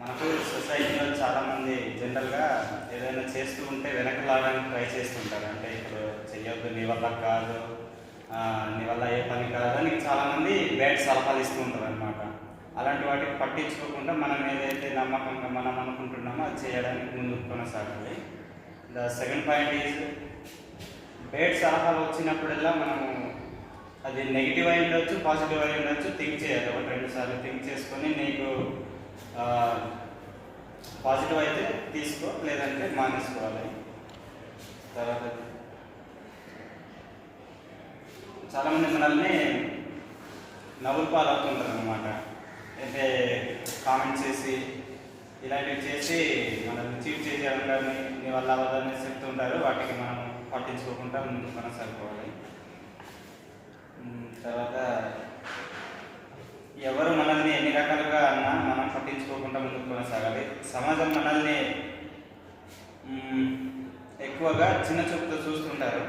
మనకు సొసైటీలో చాలామంది జనరల్గా ఏదైనా చేస్తూ ఉంటే వెనక్కి లాగడానికి ట్రై చేస్తుంటారు. అంటే ఇప్పుడు చెయ్యొద్దు, నీ వల్ల కాదు, నీ వల్ల ఏ పని కాదు అని చాలామంది బ్యాడ్ సలహాలు ఇస్తూ ఉంటారు అనమాట. అలాంటి వాటికి పట్టించుకోకుండా మనం ఏదైతే నమ్మకంగా మనం అనుకుంటున్నామో అది చేయడానికి ముందుకు కొనసాగాలి. The second point is, bad సలహాలు వచ్చినప్పుడల్లా మనము అది నెగిటివ్ అయి ఉండొచ్చు, పాజిటివ్ అయి ఉండొచ్చు, థింక్ చేయాలి. ఒకటి రెండు సార్లు థింక్ చేసుకొని నీకు పాజిటివ్ అయితే తీసుకో, లేదంటే మానేసుకోవాలి. తర్వాత చాలామంది మనల్ని నవ్వులు పాలవుతుంటారు అనమాట. అంటే కామెంట్ చేసి ఇలాంటివి చేసి మనల్ని చీట్ చేసేయడం కానీ నీ వల్ల అవ్వదని చెప్తుంటారు. వాటికి మనం పట్టించుకోకుండా ముందు కొనసాగిపోవాలి. తర్వాత ఎవరు మనల్ని ఎన్ని రకాలుగా అన్నా మనం పట్టించుకోకుండా ముందుకు కొనసాగాలి. సమాజం మనల్ని ఎక్కువగా చిన్న చూపుతో చూస్తుంటారు,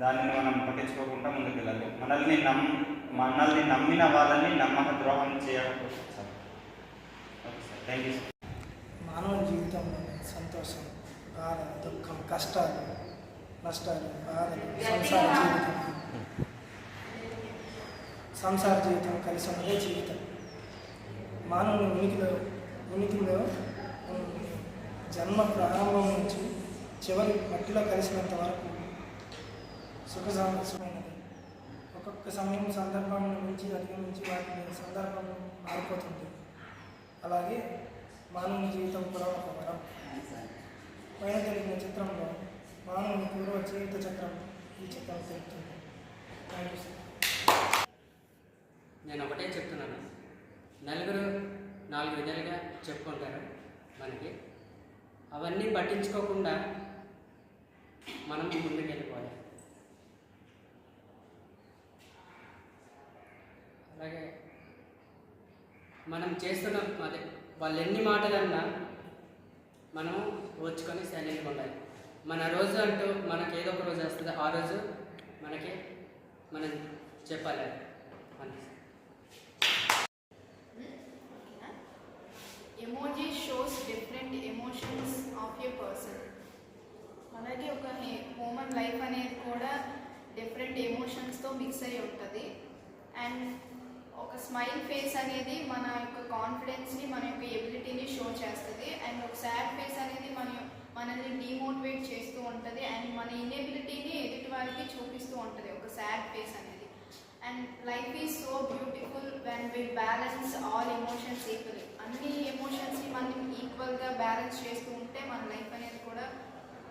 దానిని మనం పట్టించుకోకుండా ముందుకు వెళ్ళాలి. మనల్ని నమ్మిన వాళ్ళని నమ్మక ద్రోహం చేయకపోతే sir. Okay sir, thank you sir. మానవ జీవితంలో సంతోషం, బాధ, దుఃఖం, కష్టాలు, నష్టాలు, బాధలు, సంసార జీవితం కలిసి ఉన్నదే జీవితం. మానవుని ఉనికిలో జన్మ ప్రారంభం నుంచి చివరి మట్టిలో కలిసినంత వరకు సుఖమైనది. ఒక్కొక్క సమయం సందర్భాన్ని మించి అధిగమించి వాటిని సందర్భం మారిపోతుంది. అలాగే మానవుని జీవితం కూడా ఒక వరం. పైన జరిగిన చిత్రంలో మానవుని పూర్వ జీవిత చక్రం ఈ చిత్రం తెలుపుతుంది. Thank you sir. నేను ఒకటే చెప్తున్నాను, నలుగురు 4 విధాలుగా చెప్పుకుంటారు మనకి. అవన్నీ పట్టించుకోకుండా మనం ముందుకు వెళ్ళిపోవాలి. అలాగే మనం చేస్తున్న అదే వాళ్ళు ఎన్ని మాటలన్నా మనం ఓర్చుకొని సైలెంట్గా ఉండాలి. మన రోజు అంటూ మనకి ఏదో ఒక రోజు వస్తుంది, ఆ రోజు మనకి మనం చెప్పాలి. Emoji shows different emotions of a person. అలాగే ఒక హ్యూమన్ లైఫ్ అనేది కూడా డిఫరెంట్ ఎమోషన్స్తో మిక్స్ అయి ఉంటుంది. అండ్ ఒక స్మైల్ ఫేస్ అనేది మన యొక్క కాన్ఫిడెన్స్ని, మన యొక్క ఎబిలిటీని షో చేస్తుంది. అండ్ ఒక సాడ్ ఫేస్ అనేది మనల్ని డిమోటివేట్ చేస్తూ ఉంటుంది. అండ్ మన ఇన్ఎబిలిటీని ఎదుటి వారికి చూపిస్తూ ఉంటుంది ఒక సాడ్ ఫేస్ అనేది. And life is so beautiful when we balance all emotions equally. అన్ని ఎమోషన్స్ని మనం ఈక్వల్గా బ్యాలెన్స్ చేస్తూ ఉంటే మన లైఫ్ అనేది కూడా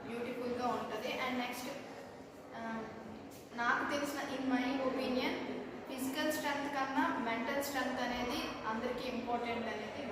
బ్యూటిఫుల్గా ఉంటుంది. అండ్ నెక్స్ట్ నాకు తెలిసిన in my opinion physical strength కన్నా మెంటల్ స్ట్రెంగ్త్ అనేది అందరికీ ఇంపార్టెంట్ అనేది